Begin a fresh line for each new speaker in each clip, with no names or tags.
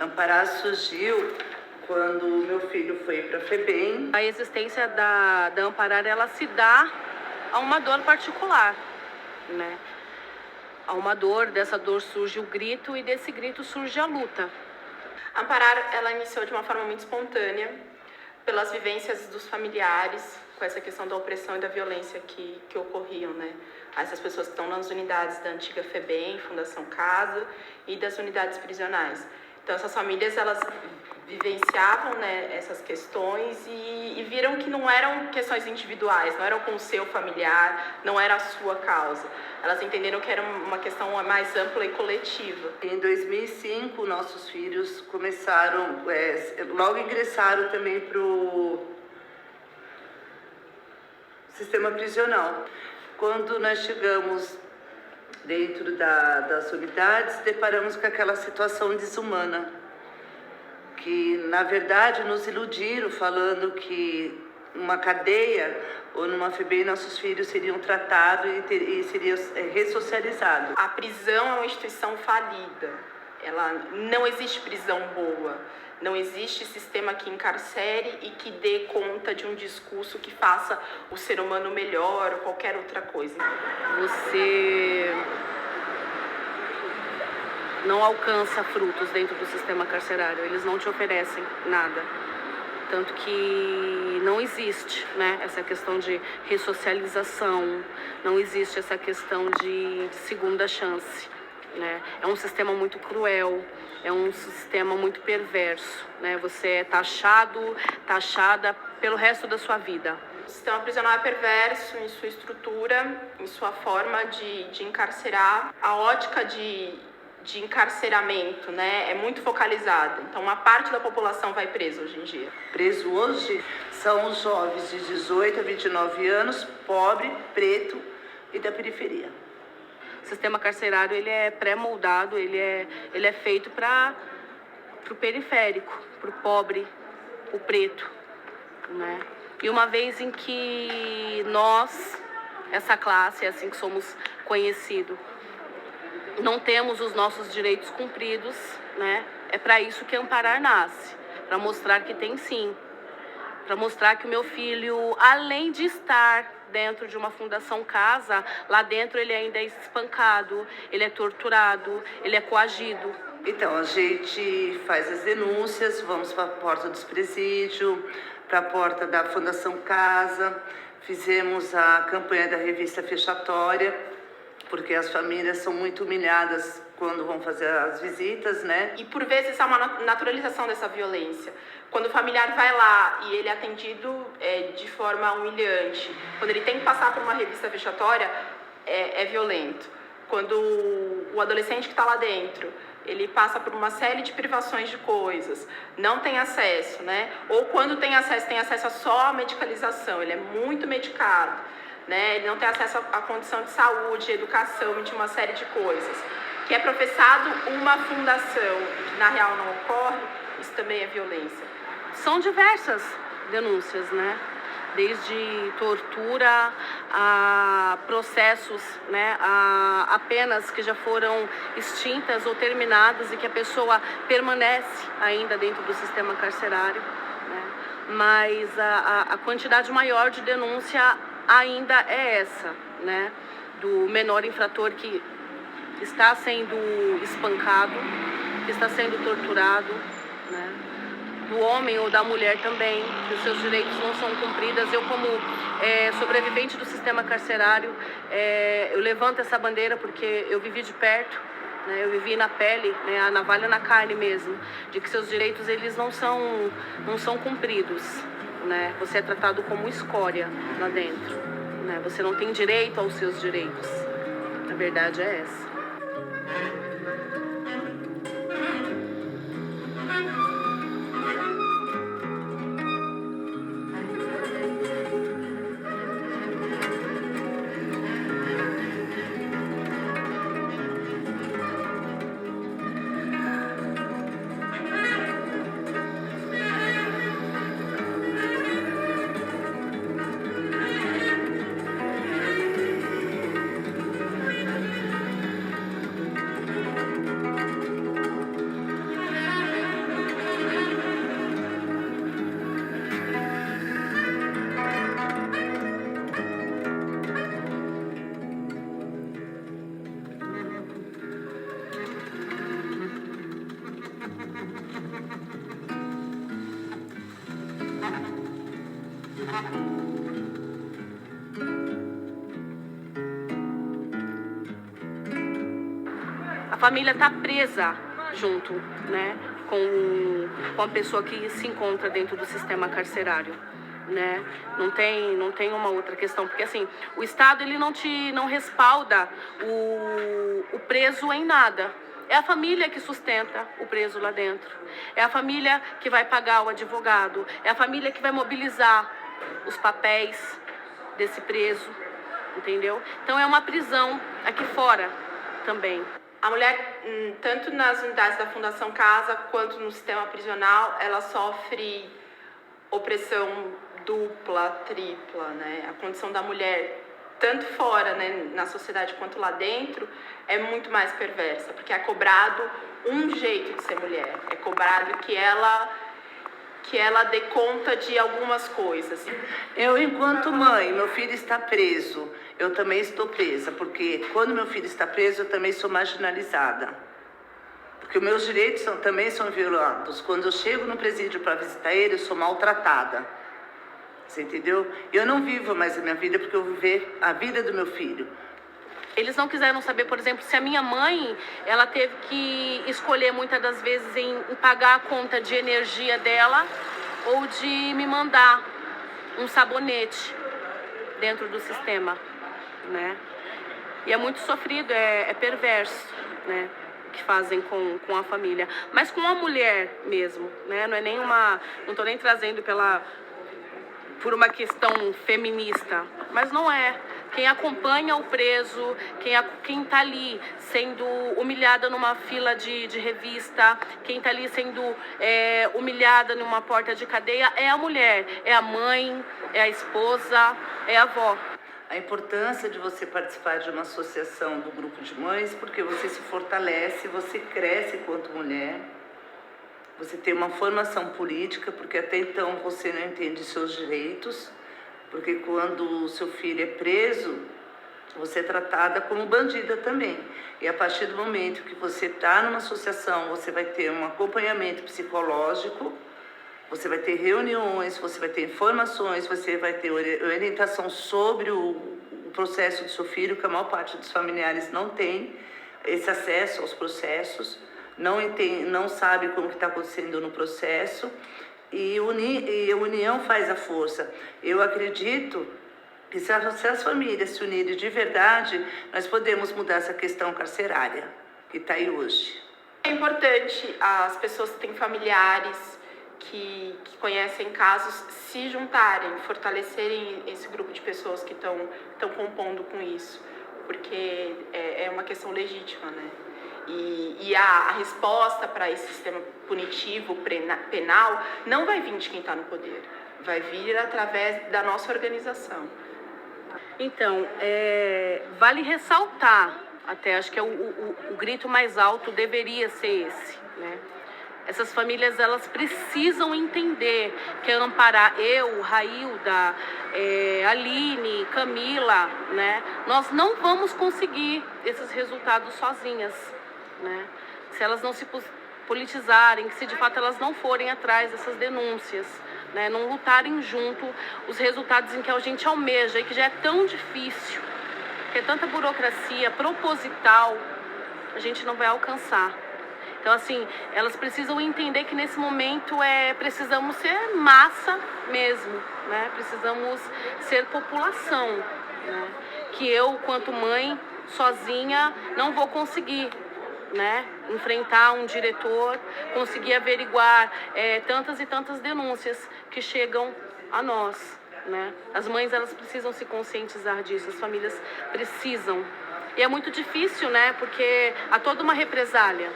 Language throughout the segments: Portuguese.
Amparar surgiu quando meu filho foi para a FEBEM.
A existência da Amparar, ela se dá a uma dor particular, né? A uma dor, dessa dor surge o grito e desse grito surge a luta.
A Amparar, ela iniciou de uma forma muito espontânea, pelas vivências dos familiares, com essa questão da opressão e da violência que ocorriam, né? Essas pessoas que estão nas unidades da antiga FEBEM, Fundação Casa, e das unidades prisionais. Então, essas famílias, elas vivenciavam, né, essas questões e viram que não eram questões individuais, não eram com o seu familiar, não era a sua causa. Elas entenderam que era uma questão mais ampla e coletiva.
Em 2005, nossos filhos começaram, logo ingressaram também para o sistema prisional. Quando nós chegamos dentro das unidades, deparamos com aquela situação desumana, que na verdade nos iludiram falando que numa cadeia ou numa FEBEM nossos filhos seriam tratados e seriam ressocializados.
A prisão é uma instituição falida, não existe prisão boa, não existe sistema que encarcere e que dê conta de um discurso que faça o ser humano melhor ou qualquer outra coisa.
Você não alcança frutos dentro do sistema carcerário, eles não te oferecem nada. Tanto que não existe, né, essa questão de ressocialização, não existe essa questão de segunda chance, né? É um sistema muito cruel, é um sistema muito perverso, né? Você é taxada pelo resto da sua vida.
O sistema prisional é perverso em sua estrutura, em sua forma de encarcerar. A ótica de encarceramento, né, é muito focalizada. Então, uma parte da população vai presa hoje em dia.
Preso hoje são os jovens de 18 a 29 anos, pobre, preto e da periferia.
O sistema carcerário, ele é pré-moldado, ele é feito para o periférico, para o pobre, o preto, né? E uma vez em que nós, essa classe, é assim que somos conhecidos, não temos os nossos direitos cumpridos, né? É para isso que Amparar nasce, para mostrar que tem sim, para mostrar que o meu filho, além de estar dentro de uma Fundação Casa, lá dentro ele ainda é espancado, ele é torturado, ele é coagido.
Então, a gente faz as denúncias, vamos para a porta dos presídios, para a porta da Fundação Casa, fizemos a campanha da revista fechatória, porque as famílias são muito humilhadas quando vão fazer as visitas, né?
E por vezes há uma naturalização dessa violência. Quando o familiar vai lá e ele é atendido de forma humilhante, quando ele tem que passar por uma revista vexatória, é violento. Quando o adolescente que está lá dentro, ele passa por uma série de privações de coisas, não tem acesso, né? Ou quando tem acesso a só a medicalização, ele é muito medicado, né? Ele não tem acesso à condição de saúde, educação, de uma série de coisas. Que é professado uma fundação, que na real não ocorre, isso também é violência.
São diversas denúncias, né? Desde tortura a processos, né, a penas que já foram extintas ou terminadas e que a pessoa permanece ainda dentro do sistema carcerário, né? Mas a quantidade maior de denúncia ainda é essa, né? Do menor infrator que está sendo espancado, que está sendo torturado, né? Do homem ou da mulher também, que os seus direitos não são cumpridos. Eu, como sobrevivente do sistema carcerário, eu levanto essa bandeira porque eu vivi de perto, né? Eu vivi na pele, né? A navalha na carne mesmo, de que seus direitos eles não são cumpridos, né? Você é tratado como escória lá dentro, né? Você não tem direito aos seus direitos. A verdade é essa. família está presa junto, né, com a pessoa que se encontra dentro do sistema carcerário, né? Não tem uma outra questão, porque assim, o Estado ele não respalda o preso em nada. É a família que sustenta o preso lá dentro. É a família que vai pagar o advogado. É a família que vai mobilizar os papéis desse preso, entendeu? Então é uma prisão aqui fora também.
A mulher, tanto nas unidades da Fundação Casa quanto no sistema prisional, ela sofre opressão dupla, tripla, né? A condição da mulher, tanto fora, né, na sociedade quanto lá dentro, é muito mais perversa, porque é cobrado um jeito de ser mulher, é cobrado que ela dê conta de algumas coisas.
Eu, enquanto mãe, meu filho está preso, eu também estou presa, porque quando meu filho está preso, eu também sou marginalizada. Porque os meus direitos também são violados. Quando eu chego no presídio para visitar ele, eu sou maltratada. Você entendeu? Eu não vivo mais a minha vida porque eu vivo a vida do meu filho.
Eles não quiseram saber, por exemplo, se a minha mãe, ela teve que escolher muitas das vezes em pagar a conta de energia dela ou de me mandar um sabonete dentro do sistema, né? E é muito sofrido, é perverso, né? Que fazem com a família. Mas com a mulher mesmo, né? Não é nenhuma... Não estou nem trazendo por uma questão feminista, mas não é. Quem acompanha o preso, quem está ali sendo humilhada numa fila de revista, quem está ali sendo humilhada numa porta de cadeia, é a mulher, é a mãe, é a esposa, é a avó.
A importância de você participar de uma associação do grupo de mães, porque você se fortalece, você cresce enquanto mulher, você tem uma formação política, porque até então você não entende seus direitos, porque quando o seu filho é preso, você é tratada como bandida também. E a partir do momento que você está numa associação, você vai ter um acompanhamento psicológico, você vai ter reuniões, você vai ter informações, você vai ter orientação sobre o processo do seu filho, que a maior parte dos familiares não tem esse acesso aos processos, não sabe como que está acontecendo no processo, e a união faz a força. Eu acredito que se as famílias se unirem de verdade, nós podemos mudar essa questão carcerária que está aí hoje.
É importante as pessoas que têm familiares, que conhecem casos, se juntarem, fortalecerem esse grupo de pessoas que estão compondo com isso, porque é uma questão legítima, né? E a resposta para esse sistema punitivo, penal, não vai vir de quem está no poder, vai vir através da nossa organização.
Então, vale ressaltar, até acho que o grito mais alto deveria ser esse, né? Essas famílias, elas precisam entender que amparar eu, Railda, Aline, Camila, né? Nós não vamos conseguir esses resultados sozinhas, né? Se elas não se politizarem, se de fato elas não forem atrás dessas denúncias, né? Não lutarem junto os resultados em que a gente almeja e que já é tão difícil, que é tanta burocracia proposital, a gente não vai alcançar. Então, assim, elas precisam entender que nesse momento precisamos ser massa mesmo, né? Precisamos ser população, né? Que eu, quanto mãe, sozinha, não vou conseguir, né? Enfrentar um diretor, conseguir averiguar tantas e tantas denúncias que chegam a nós, né? As mães, elas precisam se conscientizar disso, as famílias precisam. E é muito difícil, né? Porque há toda uma represália.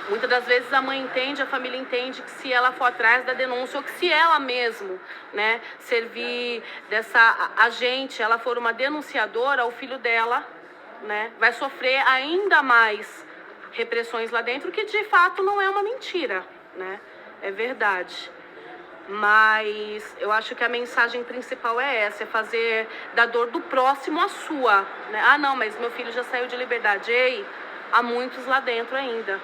Muitas das vezes a mãe entende, a família entende que se ela for atrás da denúncia, ou que se ela mesmo, né, servir dessa agente, ela for uma denunciadora, o filho dela, né, vai sofrer ainda mais repressões lá dentro, que de fato não é uma mentira, né, é verdade. Mas eu acho que a mensagem principal é essa, é fazer da dor do próximo a sua, né? Ah, não, mas meu filho já saiu de liberdade. Ei, há muitos lá dentro ainda.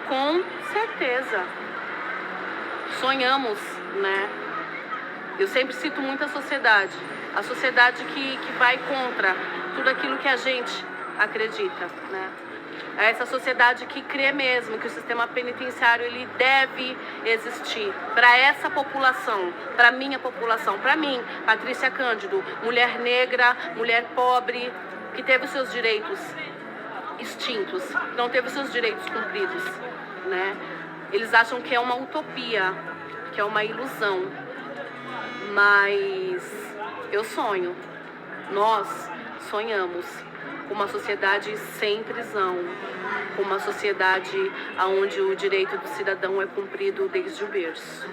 Com certeza. Sonhamos, né? Eu sempre cito muito a sociedade que vai contra tudo aquilo que a gente acredita, né? É essa sociedade que crê mesmo que o sistema penitenciário ele deve existir para essa população, para minha população, para mim, Patrícia Cândido, mulher negra, mulher pobre, que teve os seus direitos extintos, não teve os seus direitos cumpridos, né? Eles acham que é uma utopia, que é uma ilusão, mas eu sonho, nós sonhamos com uma sociedade sem prisão, com uma sociedade onde o direito do cidadão é cumprido desde o berço.